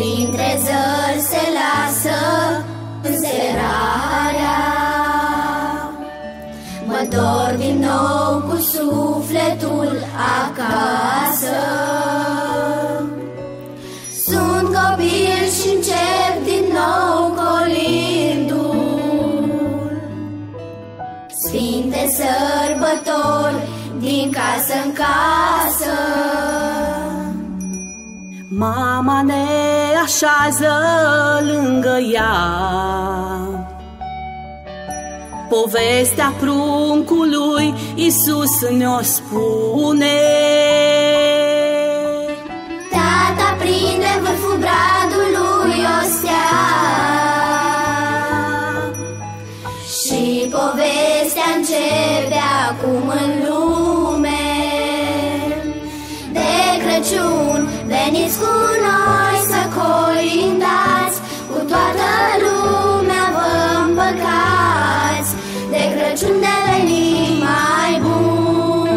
printre zări se lasă înserarea. Mă întorc din nou cu sufletul acasă. Sunt copil și încep din nou colindul. Sfinte sărbători din casă în casă. Mama ne așează lângă ea, povestea pruncului Iisus ne-o spune. Tata prinde în vârful bradului o stea și povestea începe acum în lume. De Crăciun veniți cu noi să colindați, cu toată lumea vă împăcați. De Crăciun devenim mai bun.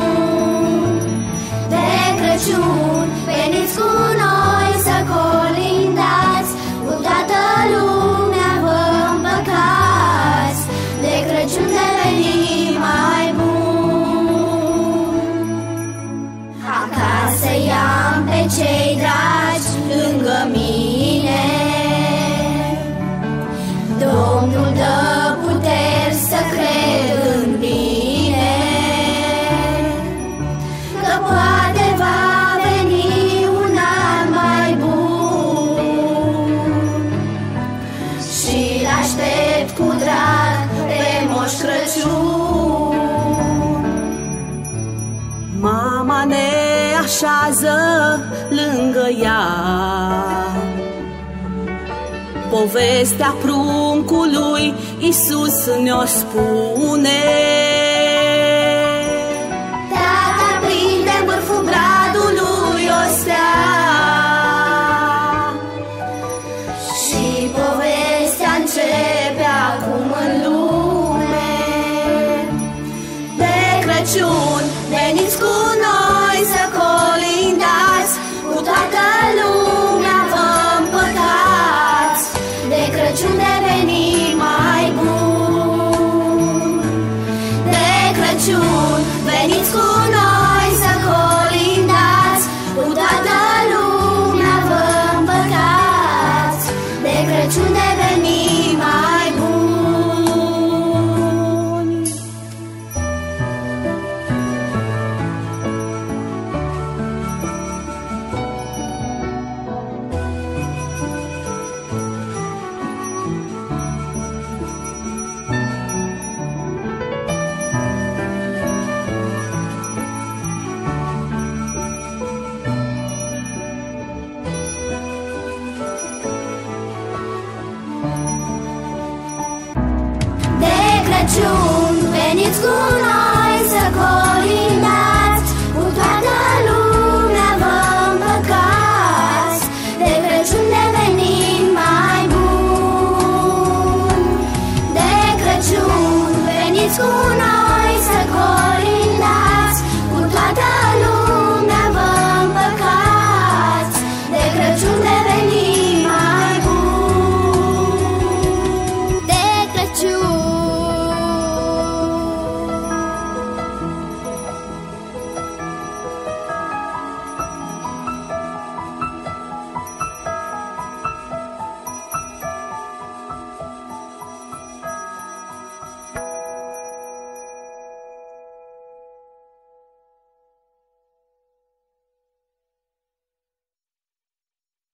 De Crăciun veniți cu noi să colindați, cu toată lumea vă împăcați. De Crăciun devenim mai bun. Acasă i-am pe cei dragi lângă mine. Domnul dă puteri să cred în bine, că poate va veni un an mai bun. Și-l aștept cu drag pe Moș Crăciun. Mama ne așează lângă ea, povestea pruncului Iisus ne-o spune.